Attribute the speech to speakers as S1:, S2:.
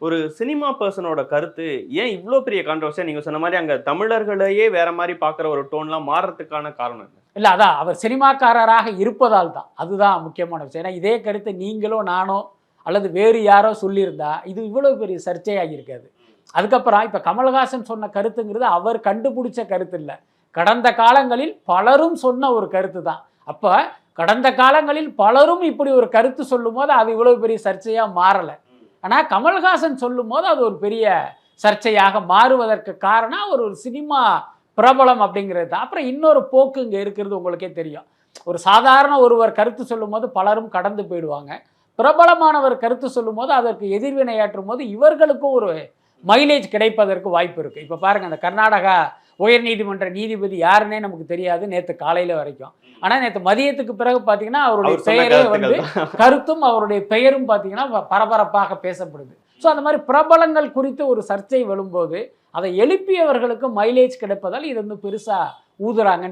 S1: ஒரு சினிமா பர்சனோட கருத்து ஏன் இவ்ளோ பெரிய கான்ட்ரோவர்சியா நீங்க சொன்ன மாதிரி அங்க தமிழர்களையே வேற மாதிரி பாக்குற ஒரு டோன்லாம் மாறுறதுக்கான காரணம் என்ன?
S2: இல்லை, அதான் அவர் சினிமாக்காரராக இருப்பதால் தான். அதுதான் முக்கியமான விஷயம். ஏன்னா இதே கருத்தை நீங்களோ நானோ அல்லது வேறு யாரோ சொல்லியிருந்தா இது இவ்வளோ பெரிய சர்ச்சையாகி இருக்காது. அதுக்கப்புறம் இப்போ கமல்ஹாசன் சொன்ன கருத்துங்கிறது அவர் கண்டுபிடிச்ச கருத்து இல்லை, கடந்த காலங்களில் பலரும் சொன்ன ஒரு கருத்து தான். அப்போ கடந்த காலங்களில் பலரும் இப்படி ஒரு கருத்து சொல்லும் போது அது இவ்வளோ பெரிய சர்ச்சையாக மாறலை. ஆனால் கமல்ஹாசன் சொல்லும் போது அது ஒரு பெரிய சர்ச்சையாக மாறுவதற்கு காரணம் ஒரு சினிமா பிரபலம் அப்படிங்கிறது தான். அப்புறம் இன்னொரு போக்கு இங்கே இருக்கிறது உங்களுக்கே தெரியும். ஒரு சாதாரண ஒருவர் கருத்து சொல்லும் போது பலரும் கடந்து போயிடுவாங்க. பிரபலமானவர் கருத்து சொல்லும் போது அதற்கு எதிர்வினையாற்றும் போது இவர்களுக்கும் ஒரு மைலேஜ் கிடைப்பதற்கு வாய்ப்பு இருக்குது. இப்போ பாருங்கள், அந்த கர்நாடகா உயர்நீதிமன்ற நீதிபதி யாருன்னே நமக்கு தெரியாது நேற்று காலையில் வரைக்கும். ஆனால் நேற்று மதியத்துக்கு பிறகு பார்த்தீங்கன்னா அவருடைய பெயரே வந்து கருத்தும் அவருடைய பெயரும் பார்த்தீங்கன்னா பரபரப்பாக பேசப்படுது. ஸோ அந்த மாதிரி பிரபலங்கள் குறித்து ஒரு சர்ச்சை வரும்போது அதை எழுப்பியவர்களுக்கு மைலேஜ் கிடைப்பதால் இது வந்து பெருசாக ஊதுறாங்க.